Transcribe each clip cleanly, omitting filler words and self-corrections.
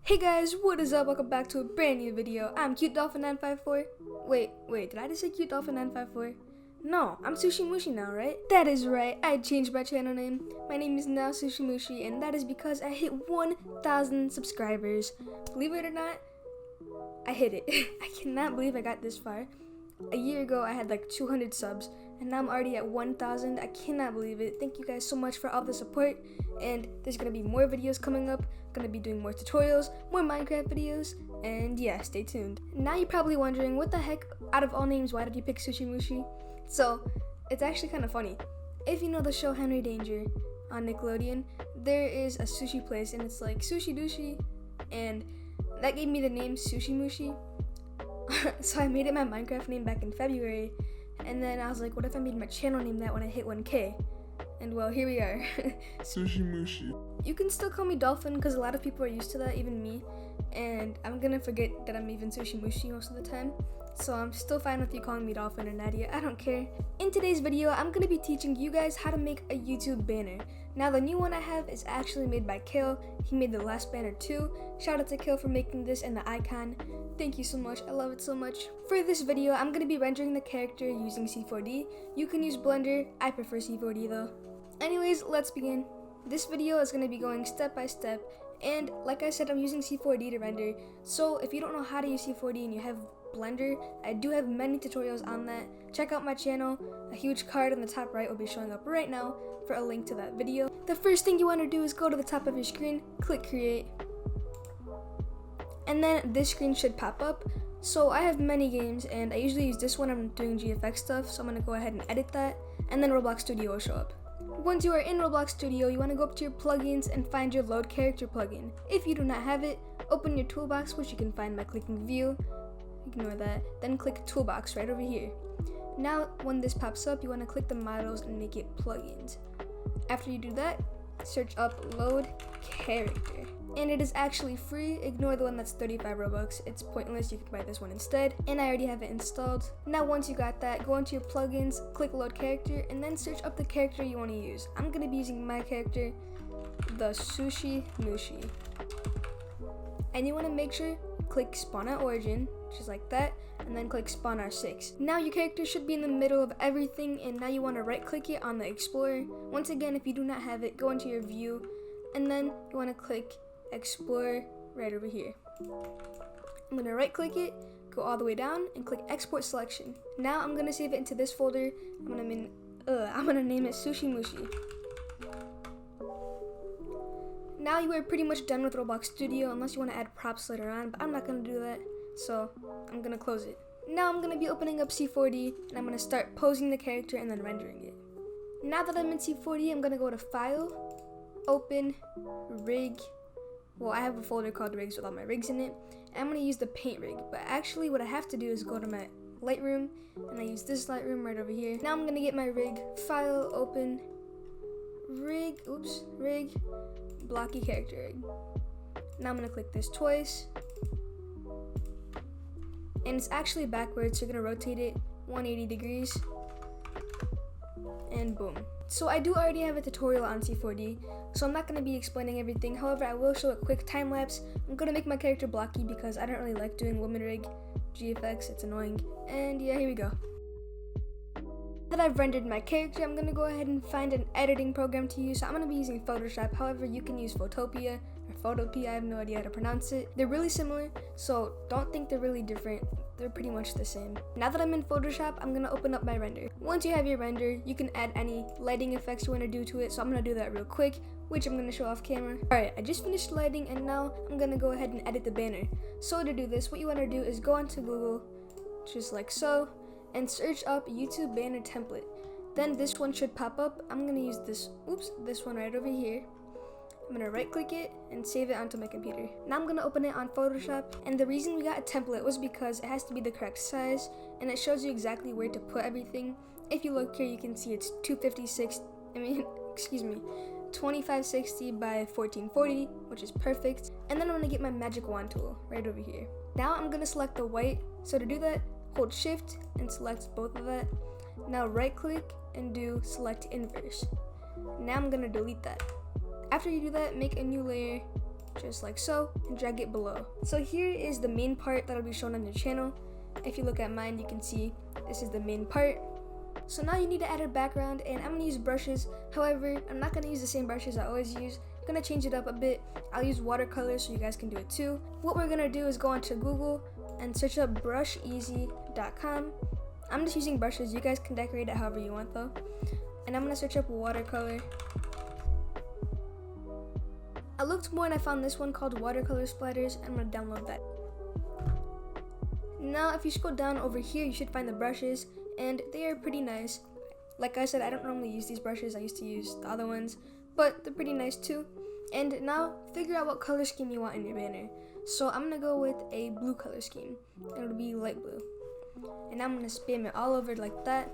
Hey guys, what is up? Welcome back to a brand new video. I'm Cute Dolphin 954. Wait, did I just say Cute Dolphin 954? No, I'm SushiMooshy now, right? That is right, I changed my channel name. My name is now SushiMooshy, and that is because I hit 1,000 subscribers. Believe it or not, I hit it. I cannot believe I got this far. A year ago, I had like 200 subs, and now I'm already at 1,000. I cannot believe it. Thank you guys so much for all the support, and there's gonna be more videos coming up. Gonna be doing more tutorials, more Minecraft videos, and yeah, stay tuned. Now you're probably wondering, what the heck, out of all names, why did you pick SushiMooshy? So, it's actually kind of funny. If you know the show Henry Danger on Nickelodeon, there is a sushi place, and it's like sushi douchey, and that gave me the name SushiMooshy. So I made it my Minecraft name back in February, and then I was like, what if I made my channel name that when I hit 1K? And well, here we are. SushiMooshy. You can still call me Dolphin because a lot of people are used to that, even me. And I'm gonna forget that I'm even SushiMooshy most of the time. So I'm still fine with you calling me Dolphin or Nadia, I don't care. In today's video, I'm gonna be teaching you guys how to make a YouTube banner. Now the new one I have is actually made by Kale. He made the last banner too. Shout out to Kale for making this and the icon. Thank you so much, I love it so much. For this video, I'm gonna be rendering the character using C4D. You can use Blender, I prefer C4D though. Anyways, let's begin. This video is going to be going step by step, and like I said, I'm using C4D to render. So if you don't know how to use C4D and you have Blender, I do have many tutorials on that. Check out my channel. A huge card on the top right will be showing up right now for a link to that video. The first thing you want to do is go to the top of your screen, click create, and then this screen should pop up. So I have many games, and I usually use this one when I'm doing GFX stuff, so I'm going to go ahead and edit that, and then Roblox Studio will show up. Once you are in Roblox Studio, you want to go up to your plugins and find your load character plugin. If you do not have it, open your toolbox, which you can find by clicking view, ignore that, then click toolbox right over here. Now when this pops up, you want to click the models and make it plugins. After you do that, search up load character. And it is actually free. Ignore the one that's 35 Robux. It's pointless. You can buy this one instead. And I already have it installed. Now once you got that, go into your plugins, click load character, and then search up the character you want to use. I'm going to be using my character, the SushiMooshy. And you want to make sure click spawn at origin, just like that, and then click spawn R6. Now your character should be in the middle of everything, and now you want to right click it on the explorer. Once again, if you do not have it, go into your view, and then you want to click Explorer right over here. I'm gonna right click it, go all the way down, and click export selection. Now I'm gonna save it into this folder. I'm gonna name it SushiMooshy. Now you are pretty much done with Roblox Studio, unless you want to add props later on, but I'm not gonna do that, so I'm gonna close it. Now I'm gonna be opening up C4D, and I'm gonna start posing the character and then rendering it. Now that I'm in C4D, I'm gonna go to File, Open, Rig. Well, I have a folder called rigs with all my rigs in it. And I'm going to use the paint rig, but actually what I have to do is go to my Lightroom, and I use this Lightroom right over here. Now I'm going to get my rig, file, open, rig, blocky character rig. Now I'm going to click this twice, and it's actually backwards, so you're going to rotate it 180 degrees, and boom. So I do already have a tutorial on C4D, so I'm not going to be explaining everything. However, I will show a quick time lapse. I'm going to make my character blocky because I don't really like doing woman rig GFX, it's annoying. And yeah, here we go. Now that I've rendered my character, I'm going to go ahead and find an editing program to use. So I'm going to be using Photoshop. However, you can use Photopia or Photopia, I have no idea how to pronounce it. They're really similar, so don't think they're really different. They're pretty much the same. Now that I'm in Photoshop, I'm gonna open up my render. Once you have your render, you can add any lighting effects you wanna do to it, so I'm gonna do that real quick, which I'm gonna show off camera. Alright, I just finished lighting, and now I'm gonna go ahead and edit the banner. So to do this, what you wanna do is go onto Google, just like so, and search up YouTube banner template. Then this one should pop up. I'm gonna use this one right over here. I'm gonna right click it and save it onto my computer. Now I'm gonna open it on Photoshop, and the reason we got a template was because it has to be the correct size, and it shows you exactly where to put everything. If you look here, you can see it's 2560 by 1440, which is perfect. And then I'm gonna get my magic wand tool right over here. Now I'm gonna select the white. So to do that, hold shift and select both of that. Now right click and do select inverse. Now I'm gonna delete that. After you do that, make a new layer, just like so, and drag it below. So here is the main part that'll be shown on your channel. If you look at mine, you can see this is the main part. So now you need to add a background, and I'm gonna use brushes. However, I'm not gonna use the same brushes I always use. I'm gonna change it up a bit. I'll use watercolor so you guys can do it too. What we're gonna do is go onto Google and search up brusheasy.com. I'm just using brushes. You guys can decorate it however you want though. And I'm gonna search up watercolor. I looked more and I found this one called watercolor splatters. I'm gonna download that. Now if you scroll down over here, you should find the brushes, and they are pretty nice. Like I said, I don't normally use these brushes. I used to use the other ones, but they're pretty nice too. And now figure out what color scheme you want in your banner. So I'm gonna go with a blue color scheme. It'll be light blue. And I'm gonna spam it all over like that.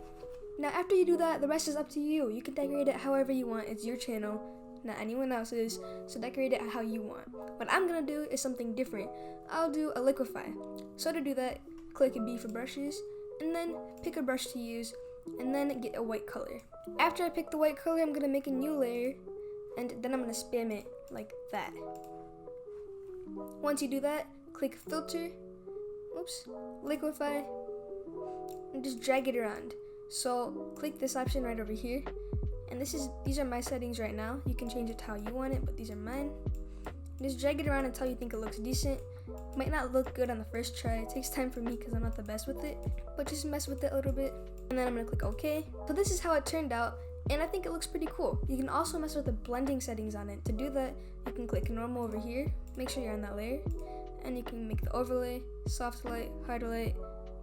Now after you do that, the rest is up to you. You can decorate it however you want. It's your channel, not anyone else's, so decorate it how you want. What I'm gonna do is something different. I'll do a liquify. So to do that, click B for brushes, and then pick a brush to use, and then get a white color. After I pick the white color, I'm gonna make a new layer, and then I'm gonna spam it like that. Once you do that, click filter, liquify, and just drag it around. So click this option right over here, and these are my settings right now. You can change it to how you want it, but these are mine. Just drag it around until you think it looks decent. Might not look good on the first try. It takes time for me because I'm not the best with it, but just mess with it a little bit. And then I'm gonna click OK. So this is how it turned out, and I think it looks pretty cool. You can also mess with the blending settings on it. To do that, you can click normal over here. Make sure you're on that layer, and you can make the overlay, soft light, hard light,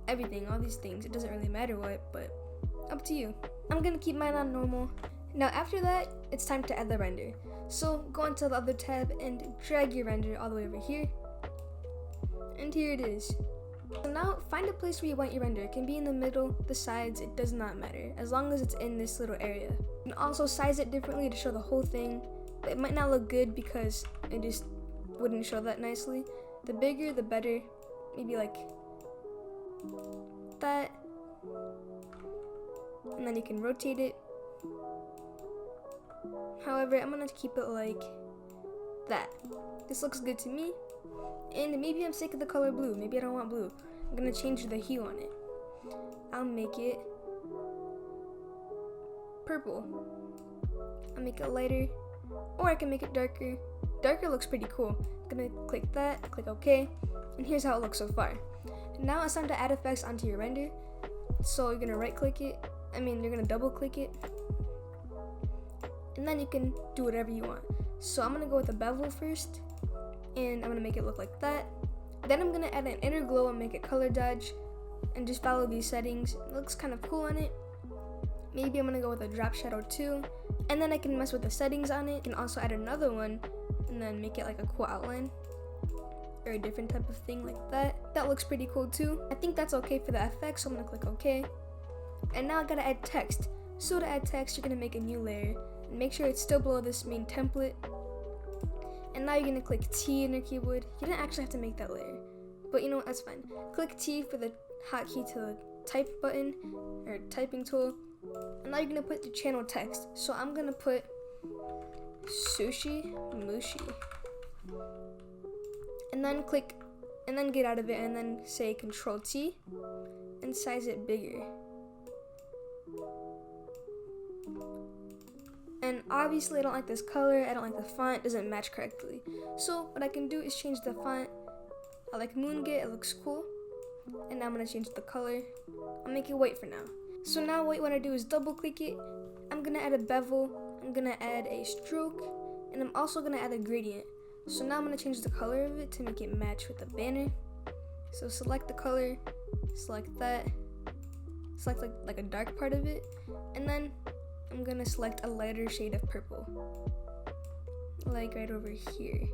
everything, all these things. It doesn't really matter what, but up to you. I'm gonna keep mine on normal. Now after that, it's time to add the render. So go into the other tab and drag your render all the way over here. And here it is. So now find a place where you want your render. It can be in the middle, the sides, it does not matter, as long as it's in this little area. You can also size it differently to show the whole thing, but it might not look good because it just wouldn't show that nicely. The bigger, the better. Maybe like that. And then you can rotate it. However, I'm gonna keep it like that. This looks good to me. And maybe I'm sick of the color blue. Maybe I don't want blue. I'm gonna change the hue on it. I'll make it purple. I'll make it lighter, or I can make it darker. Darker looks pretty cool. I'm gonna click that, click OK, and here's how it looks so far. Now it's time to add effects onto your render. So you're gonna you're gonna double click it, and then you can do whatever you want. So I'm gonna go with a bevel first, and I'm gonna make it look like that. Then I'm gonna add an inner glow and make it color dodge, and just follow these settings. It looks kind of cool on it. Maybe I'm gonna go with a drop shadow too, and then I can mess with the settings on it. I can also add another one, and then make it like a cool outline, or a different type of thing like that. That looks pretty cool too. I think that's okay for the effects, so I'm gonna click OK. And now I gotta add text. So to add text, you're gonna make a new layer, and make sure it's still below this main template. And now you're gonna click T in your keyboard. You didn't actually have to make that layer, but you know what, that's fine. Click T for the hotkey to the type button, or typing tool. And now you're gonna put the channel text. So I'm gonna put SushiMooshy. And then get out of it, and then say Control T, and size it bigger. And obviously I don't like this color, I don't like the font, it doesn't match correctly. So what I can do is change the font. I like Moongate, it looks cool. And now I'm gonna change the color. I'll make it white for now. So now what you wanna do is double click it. I'm gonna add a bevel, I'm gonna add a stroke, and I'm also gonna add a gradient. So now I'm gonna change the color of it to make it match with the banner. So select the color, select that, select like a dark part of it, and then I'm gonna select a lighter shade of purple, like right over here.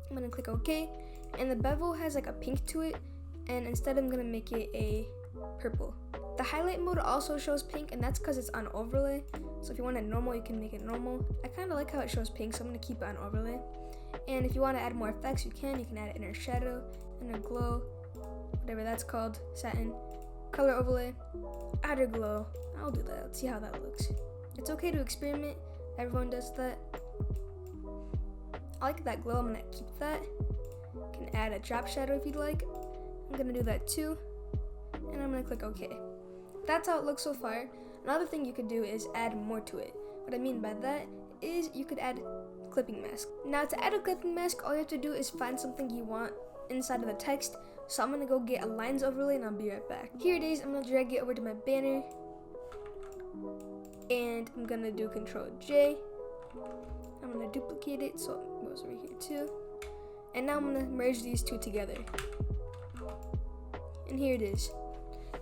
I'm gonna click OK, and the bevel has like a pink to it, and instead I'm gonna make it a purple. The highlight mode also shows pink, and that's because it's on overlay. So if you want it normal, you can make it normal. I kind of like how it shows pink, so I'm gonna keep it on overlay. And if you want to add more effects, you can add inner shadow, inner glow, whatever that's called, satin, color overlay, outer glow. I'll do that. Let's see how that looks. It's okay to experiment. Everyone does that. I like that glow, I'm gonna keep that. You can add a drop shadow if you'd like. I'm gonna do that too. And I'm gonna click OK. That's how it looks so far. Another thing you could do is add more to it. What I mean by that is you could add clipping mask. Now to add a clipping mask, all you have to do is find something you want inside of the text. So I'm gonna go get a lines overlay and I'll be right back. Here it is. I'm gonna drag it over to my banner. And I'm gonna do Control J. I'm gonna duplicate it so it goes over here too. And now I'm gonna merge these two together. And here it is.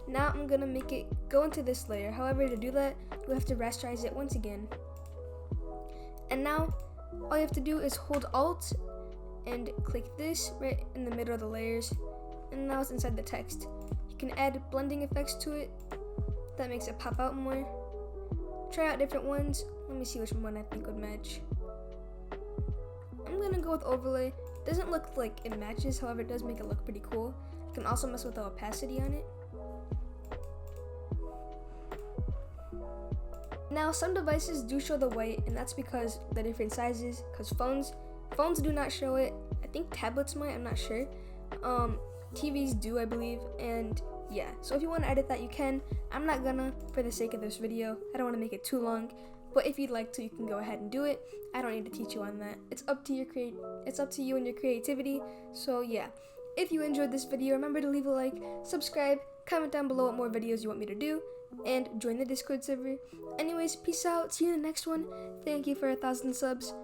Now I'm gonna make it go into this layer. However, to do that, you have to rasterize it once again. And now, all you have to do is hold Alt and click this right in the middle of the layers. And now it's inside the text. You can add blending effects to it. That makes it pop out more. Try out different ones. Let me see which one I think would match. I'm gonna go with overlay. Doesn't look like it matches, however, it does make it look pretty cool. You can also mess with the opacity on it. Now, some devices do show the white, and that's because the different sizes. Because phones do not show it. I think tablets might. I'm not sure. TVs do, I believe. And yeah, so if you want to edit that, you can. I'm not gonna, for the sake of this video. I don't want to make it too long. But if you'd like to, you can go ahead and do it. I don't need to teach you on that. It's up to you and your creativity. So yeah, if you enjoyed this video, remember to leave a like, subscribe, comment down below what more videos you want me to do, and join the Discord server. Anyways, peace out. See you in the next one. Thank you for 1,000 subs.